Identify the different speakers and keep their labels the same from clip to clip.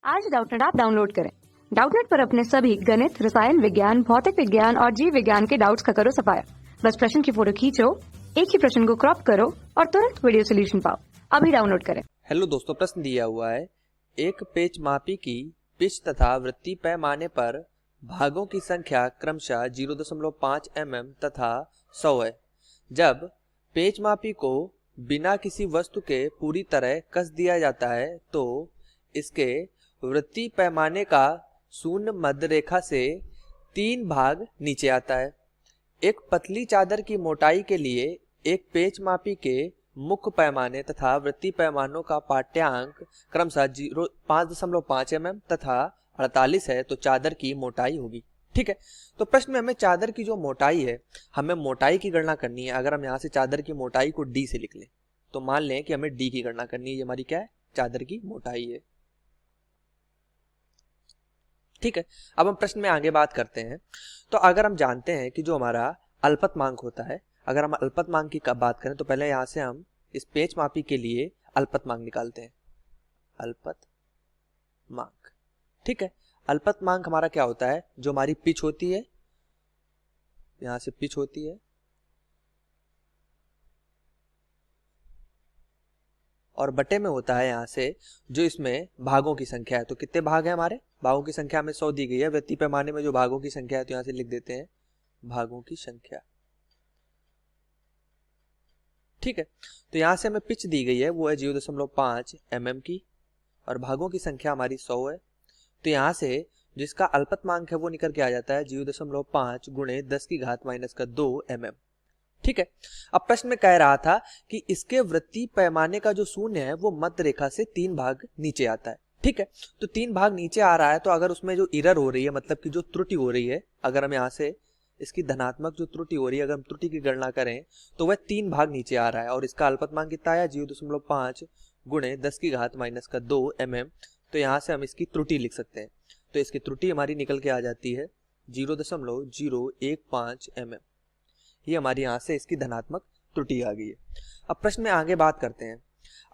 Speaker 1: आज Doubtnut app download करें। Doubtnut पर अपने सभी गणित, रसायन विज्ञान, भौतिक विज्ञान और जीव विज्ञान के डाउट्स का करो सफाया। बस प्रश्न की फोटो खींचो, एक ही प्रश्न को क्रॉप करो और तुरंत वीडियो सोल्यूशन पाओ। अभी डाउनलोड करें।
Speaker 2: हेलो दोस्तों, प्रश्न दिया हुआ है, एक पेच मापी की पिच तथा वृत्तीय पैमाने पर भागों की संख्या क्रमशः 0.5 mm तथा 100 है। जब पेच मापी को बिना किसी वस्तु के पूरी तरह कस दिया जाता है तो इसके वृत्तीय पैमाने का शून्य मध्य रेखा से 3 भाग नीचे आता है। एक पतली चादर की मोटाई के लिए एक पेच मापी के मुख्य पैमाने तथा वृत्तीय पैमानों का पाठ्यांक क्रमशः 5.5 mm तथा 48 है तो चादर की मोटाई होगी। ठीक है, तो प्रश्न में हमें चादर की जो मोटाई है, हमें मोटाई की गणना करनी है। अगर हम यहाँ से चादर की मोटाई को d से लिख लें तो मान लें कि हमें d की गणना करनी है। ये हमारी क्या है? चादर की मोटाई है। ठीक है, अब हम प्रश्न में आगे बात करते हैं। तो अगर हम जानते हैं कि जो हमारा अल्पतमांक होता है, अगर हम अल्पतमांक की बात करें तो पहले यहाँ से हम इस पेच मापी के लिए अल्पतमांक निकालते हैं। अल्पतमांक, ठीक है, अल्पतमांक हमारा क्या होता है? जो हमारी पिच होती है, यहां से पिच होती है और बटे में होता है यहां से जो इसमें भागों की संख्या है। तो कितने भाग है हमारे? भागों की संख्या हमें 100 दी गई है। वृत्तीय पैमाने में जो भागों की संख्या है तो यहां से लिख देते हैं भागों की संख्या। ठीक है, तो यहां से हमें पिच दी गई है, वो है 0.5 mm की और भागों की संख्या हमारी 100 है। तो यहां से जिसका अल्पतमांक है वो निकल के आ जाता है 0.5 गुणे 10⁻² mm। ठीक है, अब प्रश्न में कह रहा था कि इसके वृत्तीय पैमाने का जो शून्य है वो मध्य रेखा से 3 भाग नीचे आता है। ठीक है, तो 3 भाग नीचे आ रहा है तो अगर उसमें जो एरर हो रही है, मतलब कि जो त्रुटि हो रही है, अगर हम यहाँ से इसकी धनात्मक जो त्रुटि हो रही है, अगर हम त्रुटि की गणना करें तो वह 3 भाग नीचे आ रहा है और इसका अल्पतमांक कितना आया? 0.5 गुणे 10⁻² mm। तो यहाँ से हम इसकी त्रुटि लिख सकते हैं। तो इसकी त्रुटि हमारी निकल के आ जाती है 0.015 mm। ये हमारी यहाँ से इसकी धनात्मक त्रुटि आ गई है। अब प्रश्न में आगे बात करते हैं।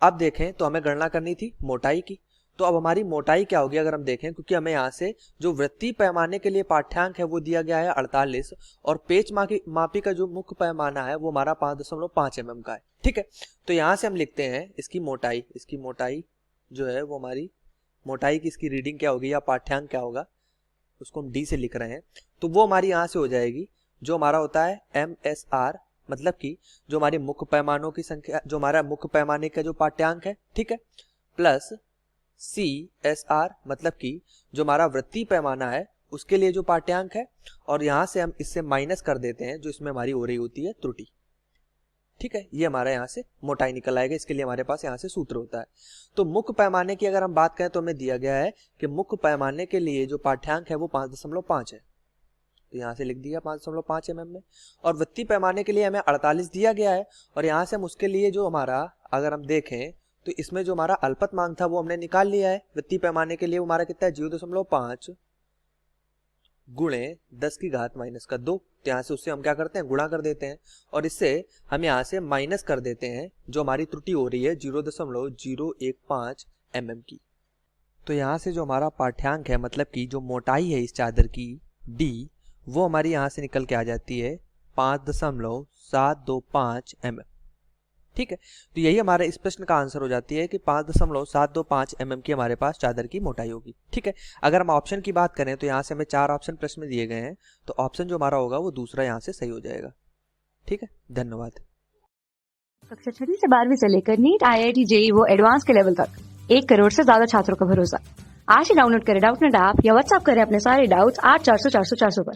Speaker 2: अब देखें तो हमें गणना करनी थी मोटाई की, तो अब हमारी मोटाई क्या होगी? अगर हम देखें, क्योंकि हमें यहाँ से जो वृत्तीय पैमाने के लिए पाठ्यांक है वो दिया गया है 48 और पेच मापी का जो मुख्य पैमाना है वो हमारा 5.5 mm का है। ठीक है, तो यहाँ से हम लिखते हैं इसकी मोटाई जो है वो हमारी मोटाई की इसकी रीडिंग क्या होगी या पाठ्यांक क्या होगा, उसको हम d से लिख रहे हैं। तो वो हमारी यहाँ से हो जाएगी जो हमारा होता है MSR, मतलब कि जो हमारी मुख्य पैमानों की संख्या, जो हमारा मुख्य पैमाने का जो पाठ्यांक है, ठीक है, प्लस CSR, मतलब कि जो हमारा वृत्तीय पैमाना है उसके लिए जो पाठ्यांक है, और यहाँ से हम इससे माइनस कर देते हैं जो इसमें हमारी हो रही होती है त्रुटि। ठीक है, ये हमारा यहाँ से मोटाई निकल आएगा। इसके लिए हमारे पास यहाँ से सूत्र होता है। तो मुख्य पैमाने की अगर हम बात करें तो हमें दिया गया है कि मुख्य पैमाने के लिए जो पाठ्यांक है वो 5.5 है, तो यहाँ से लिख दिया 5.5 mm में, और वृत्तीय पैमाने के लिए हमें 48 दिया गया है और यहाँ से हम उसके लिए जो हमारा, अगर हम देखें तो इसमें जो हमारा अल्पतमांक था वो हमने निकाल लिया है। वृत्तीय पैमाने के लिए हमारा कितना है? 0.5 गुणे 10⁻²। तो यहाँ से उससे हम क्या करते हैं? गुणा कर देते हैं और इससे हम यहाँ से माइनस कर देते हैं जो हमारी त्रुटि हो रही है 0.015 mm की। तो यहाँ से जो हमारा पाठ्यांक है, मतलब कि जो मोटाई है इस चादर की d, वो हमारी यहाँ से निकल के आ जाती है 5.725 mm। ठीक है, तो यही हमारे इस प्रश्न का आंसर हो जाती है कि 5.725 mm की हमारे पास चादर की मोटाई होगी। ठीक है, अगर हम ऑप्शन की बात करें तो यहाँ से हमें 4 ऑप्शन प्रश्न में दिए गए हैं, तो ऑप्शन जो हमारा होगा वो दूसरा यहाँ से सही हो जाएगा। ठीक है, धन्यवाद।
Speaker 1: कक्षा 6 से 12वीं से लेकर नीट, IIT, JEE वो एडवांस के लेवल तक 1 करोड़ से ज्यादा छात्रों का भरोसा। आज ही डाउनलोड करें डाउटनेट ऐप या व्हाट्सएप करें अपने सारे डाउट्स 8400 400 400 पर।